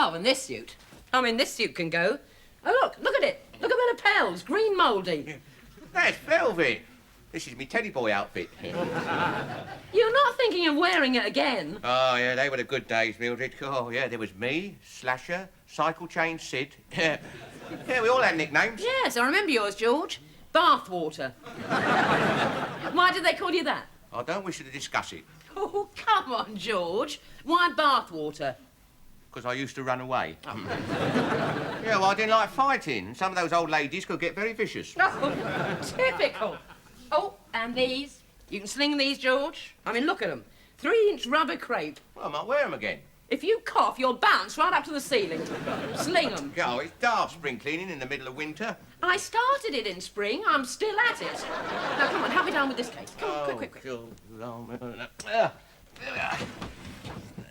Oh, and this suit. I mean, this suit can go. Oh, look at it. Look at the lapels, green mouldy. That's velvet. This is me teddy boy outfit. You're not thinking of wearing it again? Oh, yeah, they were the good days, Mildred. Oh, yeah, there was me, Slasher, Cycle Chain Sid. Yeah, we all had nicknames. Yes, I remember yours, George. Bathwater. Why did they call you that? I don't wish to discuss it. Oh, come on, George. Why bathwater? Because I used to run away. Oh. Yeah, well, I didn't like fighting. Some of those old ladies could get very vicious. Oh, typical. Oh, and these. You can sling these, George. I mean, look at them. 3-inch rubber crepe. Well, I might wear them again. If you cough, you'll bounce right up to the ceiling. Sling them. Oh, it's daft spring cleaning in the middle of winter. I started it in spring. I'm still at it. Now, come on, help me down with this case. Come on, quick.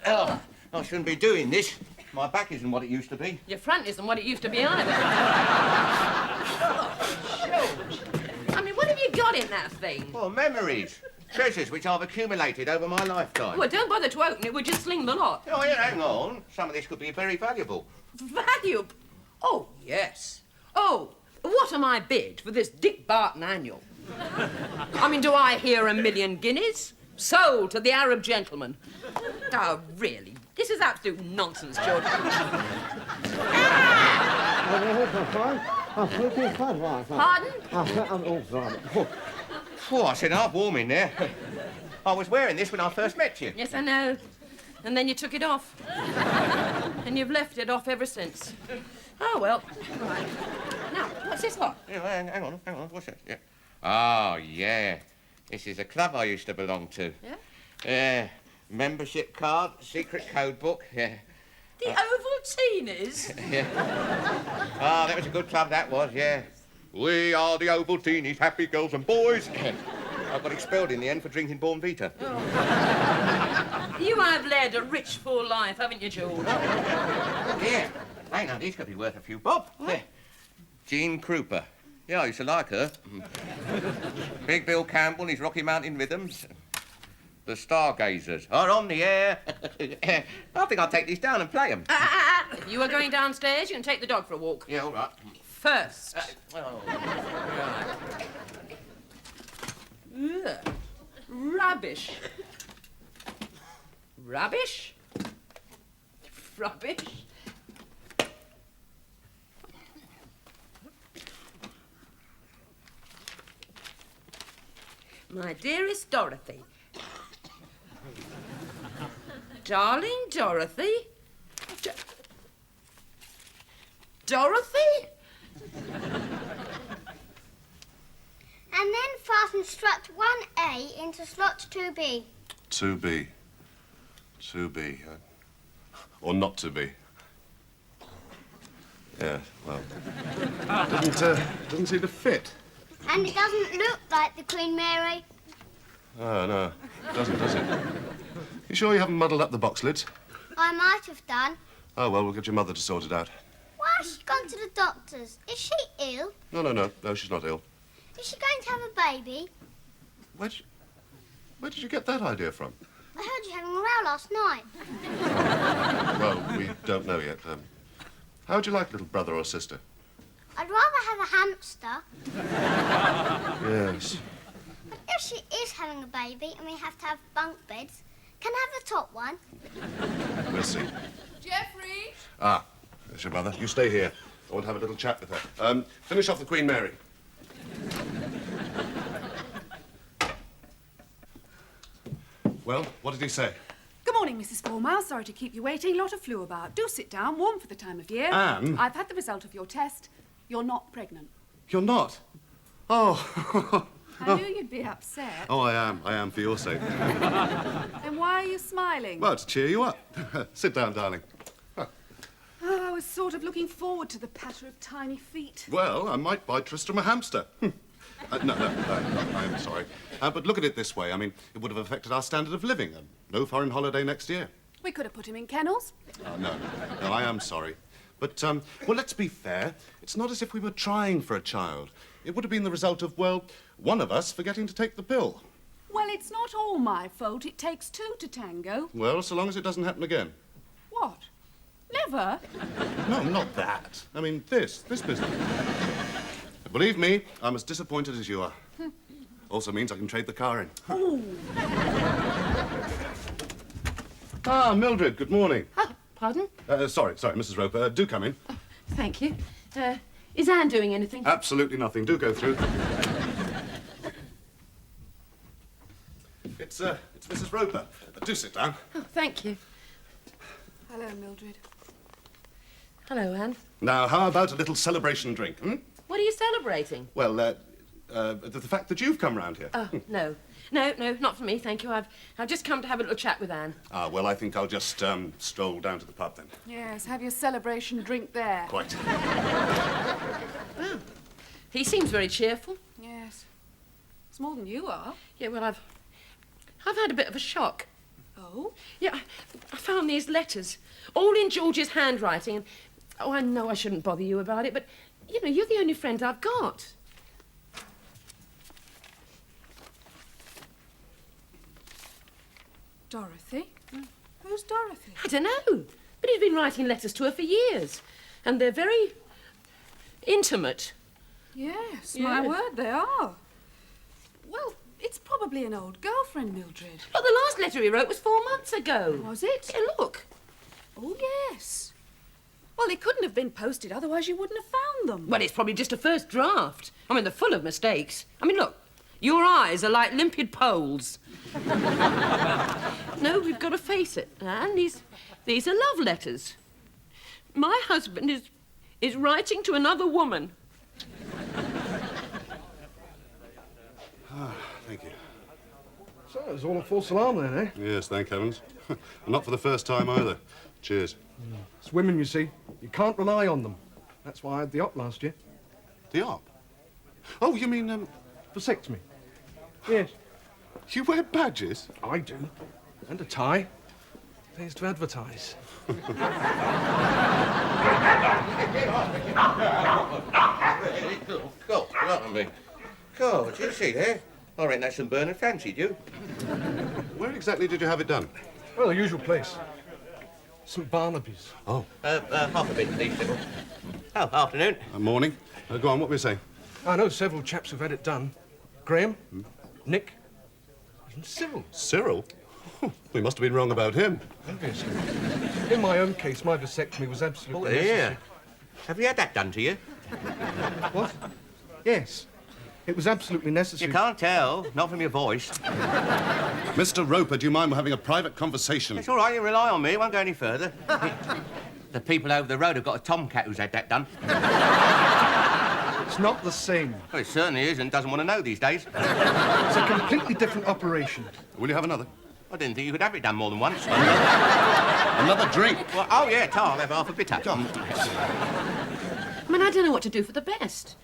Oh, I shouldn't be doing this. My back isn't what it used to be. Your front isn't what it used to be either. Oh, George. I mean, what have you got in that thing? Well, memories. Treasures which I've accumulated over my lifetime. Well, don't bother to open it. We'll just sling the lot. Oh, yeah, hang on. Some of this could be very valuable. Valuable? Oh, yes. Oh, what am I bid for this Dick Barton annual? I mean, do I hear 1,000,000 guineas? Sold to the Arab gentleman. Oh, really? This is absolute nonsense, George. Pardon? Oh, I said half warm in there. I was wearing this when I first met you. Yes, I know. And then you took it off. And you've left it off ever since. Oh, well. Right. Now, what's this lot? Yeah, hang on. What's that? Yeah. Oh, yeah. This is a club I used to belong to. Yeah? Membership card, secret code book, yeah. The Ovaltinis? Yeah. Ah, that was a good club, that was, yeah. We are the Ovaltinis, happy girls and boys. I got expelled in the end for drinking Born Vita. Oh. You have led a rich, full life, haven't you, George? Yeah. Hey, now, these could be worth a few bob. What? Yeah. Jean Krupa. Yeah, I used to like her. Big Bill Campbell and his Rocky Mountain Rhythms. The Stargazers are on the air. I think I'll take these down and play them. You are going downstairs. You can take the dog for a walk. Yeah, all right. First. Right. Ugh. Rubbish. Rubbish? Rubbish? My dearest Dorothy. Darling Dorothy? Dorothy? And then fasten strut 1A into slot 2B. 2B. Or not to be. Yeah, well. Doesn't seem to fit. And it doesn't look like the Queen Mary. Oh, no. It doesn't, does it? You sure you haven't muddled up the box lids? I might have done. Oh, well, we'll get your mother to sort it out. Why has she gone to the doctor's? Is she ill? No, she's not ill. Is she going to have a baby? Where did you get that idea from? I heard you having a row last night. Well, we don't know yet. How would you like little brother or sister? I'd rather have a hamster. Yes. But if she is having a baby and we have to have bunk beds, can I have the top one? We'll see. Geoffrey? Ah, there's your mother. You stay here. I want to have a little chat with her. Finish off the Queen Mary. Well, what did he say? Good morning, Mrs. Foremouse. Sorry to keep you waiting. Lot of flu about. Do sit down. Warm for the time of year. Anne? I've had the result of your test. You're not pregnant. You're not? Oh. I knew you'd be upset. Oh, I am, for your sake. Then why are you smiling? Well, to cheer you up. Sit down, darling. Oh, I was sort of looking forward to the patter of tiny feet. Well, I might buy Tristram a hamster. No, I'm sorry. But look at it this way. I mean, it would have affected our standard of living. No foreign holiday next year. We could have put him in kennels. No, I am sorry. But, well, let's be fair. It's not as if we were trying for a child. It would have been the result of, well, one of us forgetting to take the pill. Well, it's not all my fault. It takes two to tango. Well, so long as it doesn't happen again. What? Never? No, not that. I mean, this business. Believe me, I'm as disappointed as you are. Also means I can trade the car in. Oh. Ah, Mildred, good morning. Oh, pardon? Sorry, Mrs. Roper. Do come in. Thank you. Is Anne doing anything? Absolutely nothing. Do go through. It's Mrs. Roper. Do sit down. Oh, thank you. Hello, Mildred. Hello, Anne. Now, how about a little celebration drink, hmm? What are you celebrating? Well, the fact that you've come round here. Oh, no. No, not for me, thank you. I've just come to have a little chat with Anne. Ah, well, I think I'll just stroll down to the pub then. Yes, have your celebration drink there. Quite. Well, he seems very cheerful. Yes. It's more than you are. Yeah, well, I've had a bit of a shock. Oh? Yeah, I found these letters, all in George's handwriting. And, oh, I know I shouldn't bother you about it, but, you know, you're the only friend I've got. Dorothy? Who's Dorothy? I don't know, but he's been writing letters to her for years, and they're very intimate. Yes, Yeah. my word, they are. Well, it's probably an old girlfriend, Mildred. Look, the last letter he wrote was 4 months ago. Was it? Yeah, look. Oh, yes. Well, they couldn't have been posted, otherwise you wouldn't have found them. Well, it's probably just a first draft. I mean, they're full of mistakes. I mean, look, your eyes are like limpid poles. No, we've got to face it, Anne. These are love letters. My husband is writing to another woman. Ah, thank you. So, it was all a false alarm then, eh? Yes, thank heavens. And not for the first time either. Cheers. It's women, you see. You can't rely on them. That's why I had the op last year. The op? Oh, you mean, Vasectomy. Yes, you wear badges? I do. And a tie. Pays to advertise. God, did you see there? I reckon that's St. Bernard fancied you. Where exactly did you have it done? Well, the usual place. St. Barnaby's. Oh. Half a bit, please, Sybil. Oh, afternoon. Morning. Go on, what were you saying? I know several chaps who've had it done. Graham, Nick, even Cyril. Cyril? We must have been wrong about him. Obviously. In my own case, my vasectomy was absolutely Yeah. necessary. Have you had that done to you? What? Yes. It was absolutely necessary. You can't tell, not from your voice. Mr. Roper, do you mind having a private conversation? It's all right, you rely on me, it won't go any further. The people over the road have got a tomcat who's had that done. It's not the same. Well, it certainly is and doesn't want to know these days. It's a completely different operation. Will you have another? I didn't think you could have it done more than once. Another drink? Well, oh, yeah, tar, I'll have half a bitter. I mean, I don't know what to do for the best.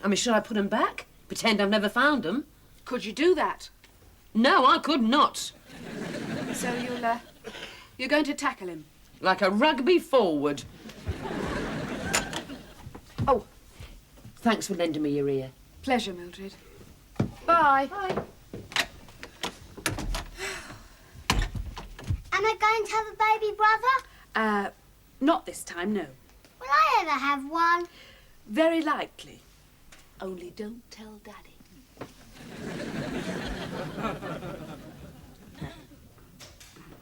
I mean, should I put them back? Pretend I've never found them? Could you do that? No, I could not. So you're going to tackle him? Like a rugby forward. Oh, thanks for lending me your ear. Pleasure, Mildred. Bye. Bye. Am I going to have a baby brother? Not this time, no. Will I ever have one? Very likely. Only don't tell Daddy.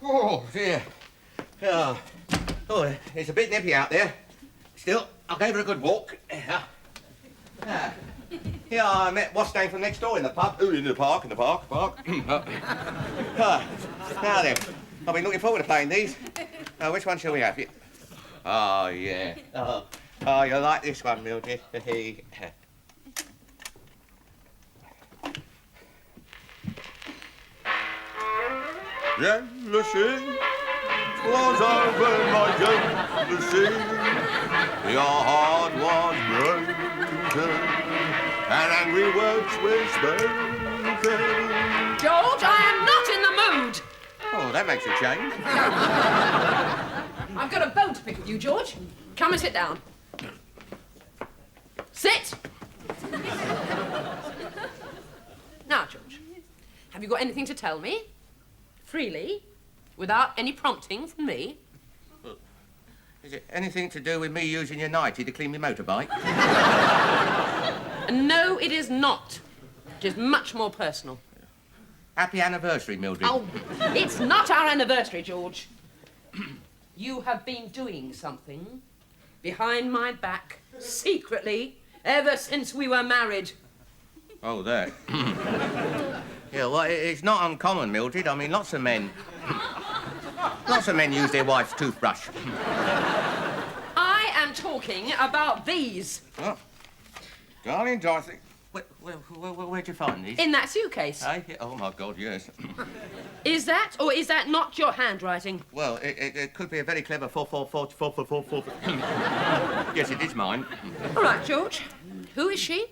Oh, dear. Oh, it's a bit nippy out there. Still, I gave her a good walk. Yeah, I met what's name from next door in the pub. In the park. Now then, I've been looking forward to playing these. Which one shall we have? Oh, yeah. Oh, you'll like this one, Mildred. Jealousy was over my jealousy. Your heart was broken, and angry words were spoken. George, I am not in the mood. Oh, that makes a change. I've got a bone to pick with you, George. Come and sit down. Sit! Now, George, have you got anything to tell me? Freely, without any prompting from me? Is it anything to do with me using your nightie to clean my motorbike? No, it is not. It is much more personal. Happy anniversary, Mildred. Oh, it's not our anniversary, George. You have been doing something behind my back, secretly, ever since we were married. Oh, that. Yeah, well, it's not uncommon, Mildred. I mean, lots of men use their wife's toothbrush. I am talking about these. Oh. Darling Dorothy, where'd you find these? In that suitcase. Hey? Oh, my God, yes. Is that, or is that not your handwriting? Well, it could be a very clever 4. Yes, it is mine. All right, George. Who is she?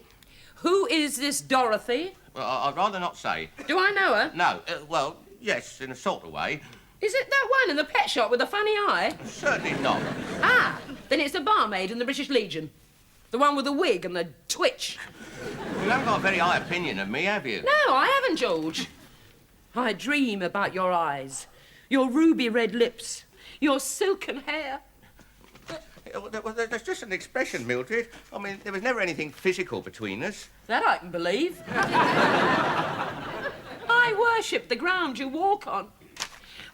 Who is this Dorothy? Well, I'd rather not say. Do I know her? No, well, yes, in a sort of way. Is it that one in the pet shop with the funny eye? Certainly not. Ah, then it's the barmaid in the British Legion. The one with the wig and the twitch. You haven't got a very high opinion of me, have you? No, I haven't, George. I dream about your eyes, your ruby red lips, your silken hair. Well, that's just an expression, Mildred. I mean, there was never anything physical between us. That I can believe. I worship the ground you walk on.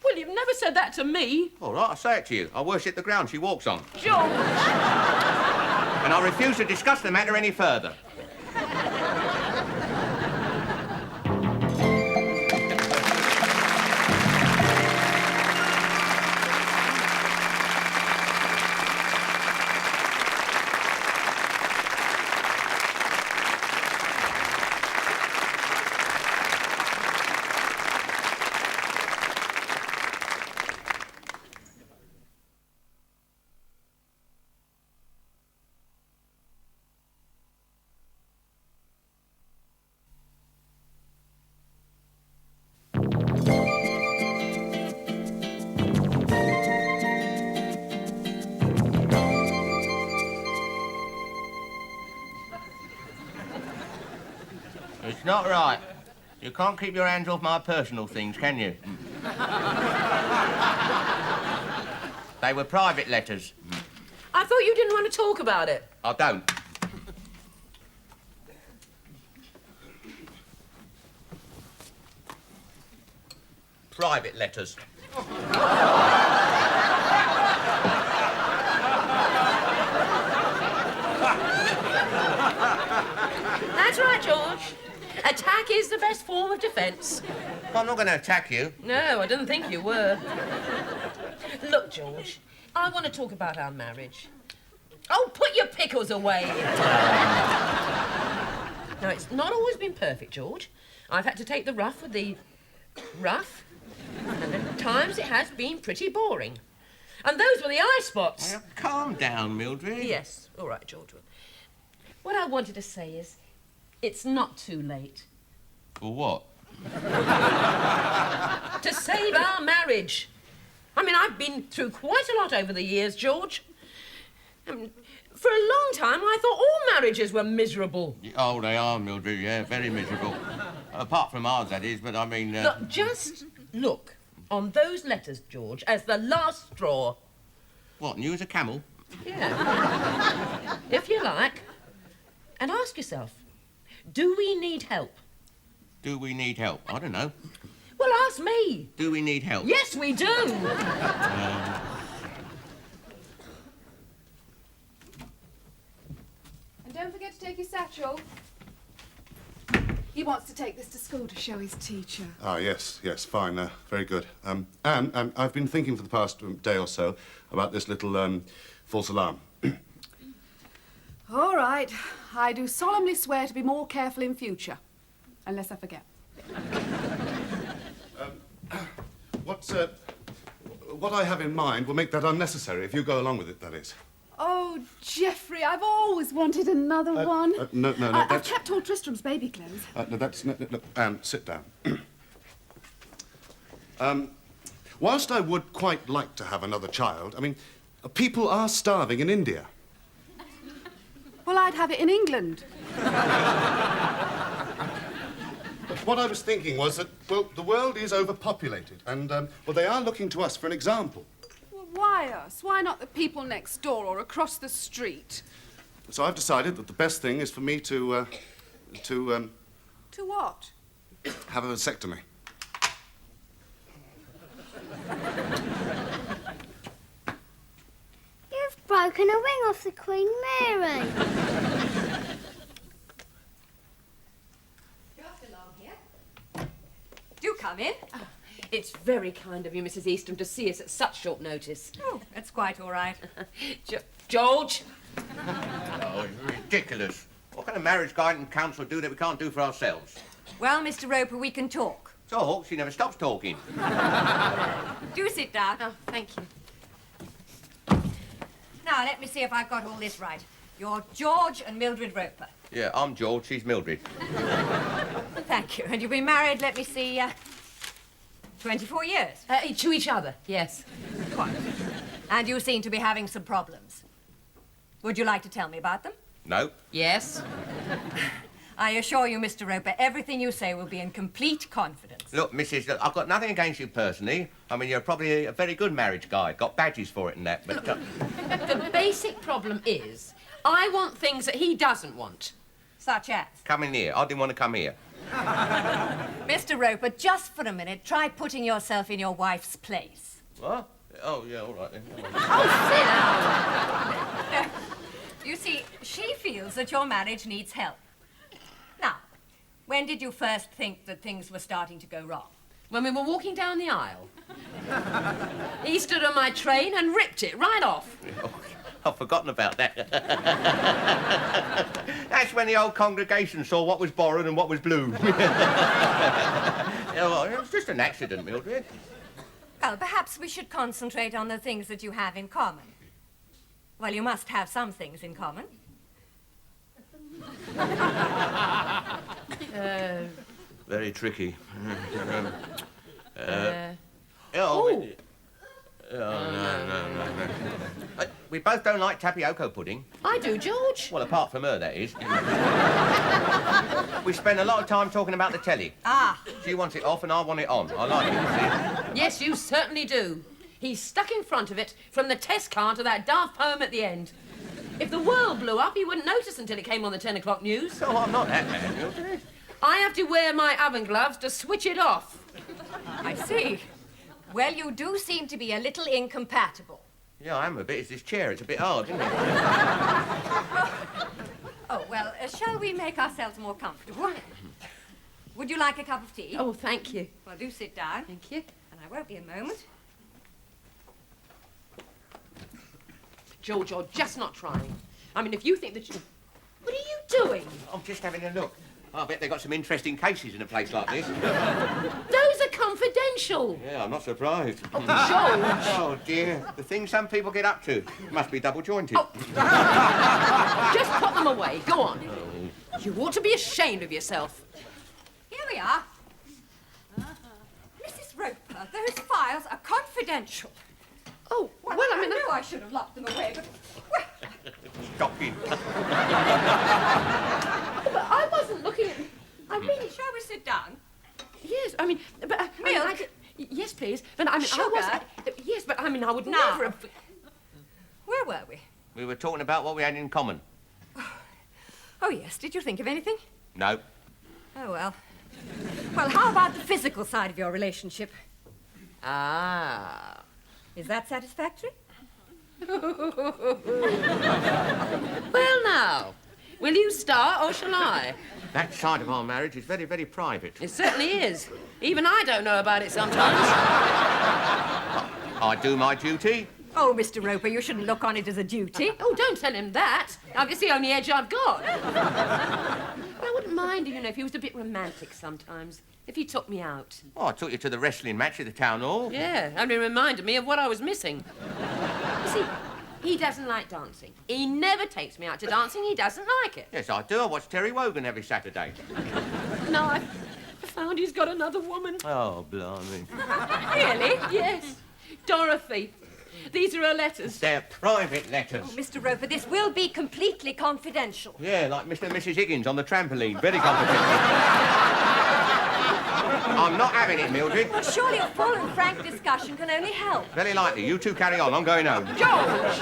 Well, you've never said that to me. All right, I'll say it to you. I worship the ground she walks on. George! And I refuse to discuss the matter any further. It's not right. You can't keep your hands off my personal things, can you? They were private letters. I thought you didn't want to talk about it. I don't. Private letters. That's right, George. Attack is the best form of defence. I'm not going to attack you. No, I didn't think you were. Look, George, I want to talk about our marriage. Oh, put your pickles away. Now, it's not always been perfect, George. I've had to take the rough with the rough, and at times it has been pretty boring. And those were the eye spots. Well, calm down, Mildred. Yes, all right, George. What I wanted to say is, it's not too late For what? to save our marriage. I mean, I've been through quite a lot over the years, George. For a long time, I thought all marriages were miserable. Oh, they are, Mildred, yeah, very miserable. Apart from ours, that is, but I mean... Look, just look on those letters, George, as the last straw. What, new as a camel? Yeah. If you like. And ask yourself, do we need help? Do we need help? I don't know. Well, ask me. Do we need help? Yes, we do. And don't forget to take your satchel. He wants to take this to school to show his teacher. Ah, yes, fine, very good. And I've been thinking for the past day or so about this little false alarm. All right. I do solemnly swear to be more careful in future. Unless I forget. What I have in mind will make that unnecessary if you go along with it, that is. Oh, Geoffrey, I've always wanted another one. No, I've kept all Tristram's baby clothes. Look, Anne, sit down. Whilst I would quite like to have another child, I mean, people are starving in India. Well, I'd have it in England. But what I was thinking was that, well, the world is overpopulated, and, well, they are looking to us for an example. Well, why us? Why not the people next door or across the street? So I've decided that the best thing is for me to To what? have a vasectomy. You've broken a wing off the Queen Mary. Do come in. It's very kind of you, Mrs. Eastham, to see us at such short notice. Oh, that's quite all right. George? Oh, it's ridiculous. What can a marriage guidance counsellor do that we can't do for ourselves? Well, Mr. Roper, we can talk. So, she never stops talking. Do sit down. Oh, thank you. Now, let me see if I've got all this right. You're George and Mildred Roper. Yeah, I'm George, she's Mildred. Thank you. And you've been married, let me see, 24 years. To each other, yes. Quite. And you seem to be having some problems. Would you like to tell me about them? No. Yes. I assure you, Mr. Roper, everything you say will be in complete confidence. Look, Mrs. Look, I've got nothing against you personally. I mean, you're probably a very good marriage guide. Got badges for it and that, but... The basic problem is, I want things that he doesn't want. Such as? Come in here. I didn't want to come here. Mr. Roper, just for a minute, try putting yourself in your wife's place. What? Oh, yeah, all right then. Oh, sit down. You see, she feels that your marriage needs help. Now, when did you first think that things were starting to go wrong? When we were walking down the aisle. He stood on my train and ripped it right off. Oh, I've forgotten about that. That's when the old congregation saw what was borrowed and what was blue. Yeah, well, it was just an accident, Mildred. Well, perhaps we should concentrate on the things that you have in common. Well, you must have some things in common. Very tricky. Oh. No. We both don't like tapioca pudding. I do, George. Well, apart from her, that is. We spend a lot of time talking about the telly. Ah. She wants it off and I want it on. I like it, you see. Yes, you certainly do. He's stuck in front of it from the test car to that daft poem at the end. If the world blew up, he wouldn't notice until it came on the 10 o'clock news. Oh, I'm not that bad, Mildred. I have to wear my oven gloves to switch it off. I see. Well, you do seem to be a little incompatible. Yeah, I am a bit. It's this chair. It's a bit hard, isn't it? Oh, well, shall we make ourselves more comfortable? Would you like a cup of tea? Oh, thank you. Well, do sit down. Thank you. And I won't be a moment. George, you're just not trying. I mean, if you think that you... What are you doing? I'm just having a look. I bet they've got some interesting cases in a place like this. Those are confidential. Yeah, I'm not surprised. Oh, George. Oh, dear. The things some people get up to must be double-jointed. Oh. Just put them away. Go on. You ought to be ashamed of yourself. Here we are. Mrs. Roper, those files are confidential. Oh, Well, I mean... I knew I should have locked them away, but... Well, Shocking. But I wasn't looking at... I really... shall we sit down? Yes, I mean... But, Milk? Yes, please. But, I mean, Sugar? I was... yes, but, I mean, I would Now. never have... Where were we? We were talking about what we had in common. Oh, yes. Did you think of anything? No. Oh, well. Well, how about the physical side of your relationship? Ah. Is that satisfactory? Well, now, will you start or shall I? That side of our marriage is very, very private. It certainly is. Even I don't know about it sometimes. I do my duty. Oh, Mr. Roper, you shouldn't look on it as a duty. Oh, don't tell him that. It's the only edge I've got. I wouldn't mind, if he was a bit romantic sometimes. If he took me out. Oh, I took you to the wrestling match at the town hall. Yeah, and it reminded me of what I was missing. You see, he doesn't like dancing. He never takes me out to dancing. He doesn't like it. Yes, I do. I watch Terry Wogan every Saturday. No, I found he's got another woman. Oh, blimey. Really? Yes, Dorothy. These are her letters. They're private letters. Oh, Mr. Roper, this will be completely confidential. Yeah, like Mr. and Mrs. Higgins on the trampoline. Very confidential. I'm not having it, Mildred. Well, surely a full and frank discussion can only help. Very likely. You two carry on. I'm going home. George!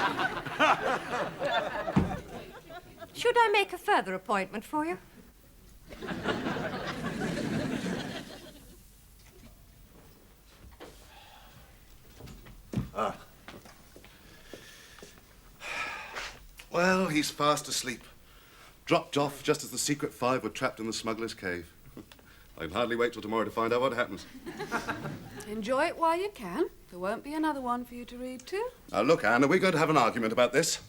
Should I make a further appointment for you? Well, he's fast asleep. Dropped off just as the secret five were trapped in the smuggler's cave. I can hardly wait till tomorrow to find out what happens. Enjoy it while you can. There won't be another one for you to read to. Now, look, Anne, are we going to have an argument about this?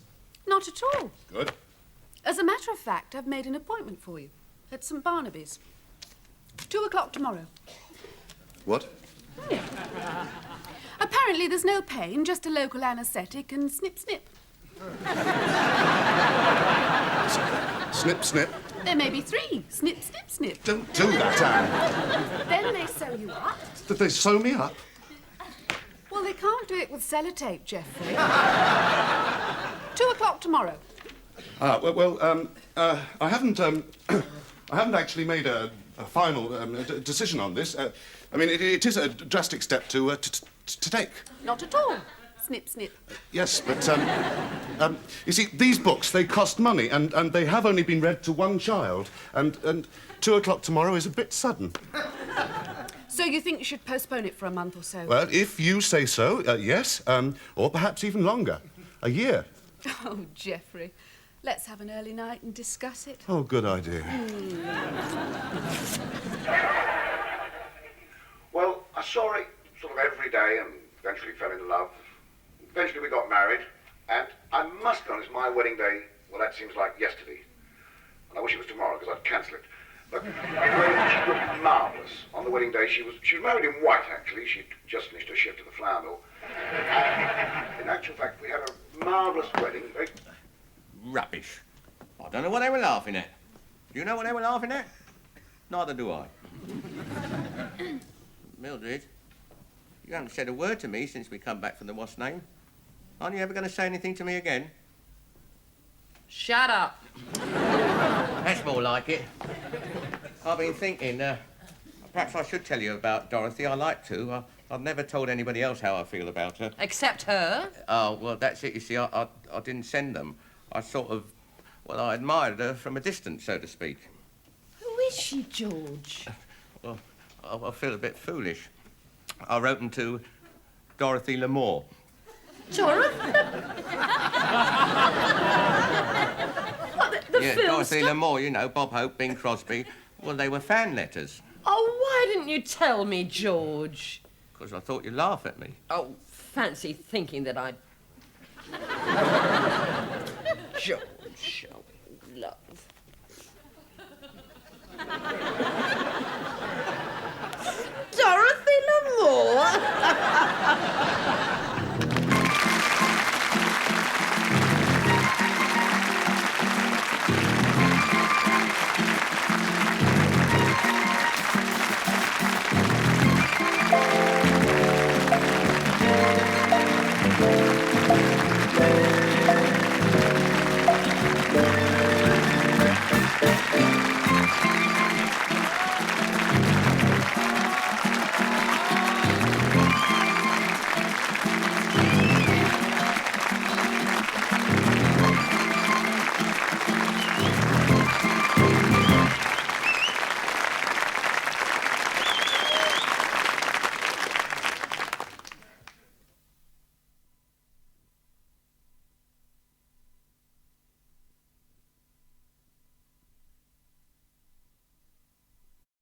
Not at all. Good. As a matter of fact, I've made an appointment for you at St. Barnaby's. 2 o'clock tomorrow. What? Apparently there's no pain, just a local anaesthetic and snip, snip. Snip, snip. There may be 3. Snip, snip, snip. Don't do that, Anne. Then they sew you up. Did they sew me up? Well, they can't do it with sellotape, Geoffrey. 2 o'clock tomorrow. I haven't, I haven't actually made a final decision on this. I mean, it is a drastic step to take. Not at all. Snip, snip. Yes, but, you see, these books, they cost money, and they have only been read to one child, and 2 o'clock tomorrow is a bit sudden. So you think you should postpone it for a month or so? Well, if you say so, yes, or perhaps even longer. A year. Oh, Geoffrey. Let's have an early night and discuss it. Oh, good idea. Well, I saw it sort of every day and eventually fell in love. Eventually we got married, and I must be honest, my wedding day, well, that seems like yesterday. And I wish it was tomorrow, because I'd cancel it. But anyway, she looked marvellous. On the wedding day, she was married in white, actually. She'd just finished her shift at the flour mill. And in actual fact, we had a marvellous wedding. Rubbish. I don't know what they were laughing at. Do you know what they were laughing at? Neither do I. Mildred, you haven't said a word to me since we come back from the what's name. Aren't you ever going to say anything to me again? Shut up. That's more like it. I've been thinking, perhaps I should tell you about Dorothy. I like to. I've never told anybody else how I feel about her. Except her. Oh, well, that's it. You see, I didn't send them. I sort of, well, I admired her from a distance, so to speak. Who is she, George? Well, I feel a bit foolish. I wrote them to Dorothy L'Amour. Dorothy? What, the Yeah, film Dorothy star? L'Amour, you know, Bob Hope, Bing Crosby. Well, they were fan letters. Oh, why didn't you tell me, George? Because I thought you'd laugh at me. Oh, fancy thinking that I'd... George.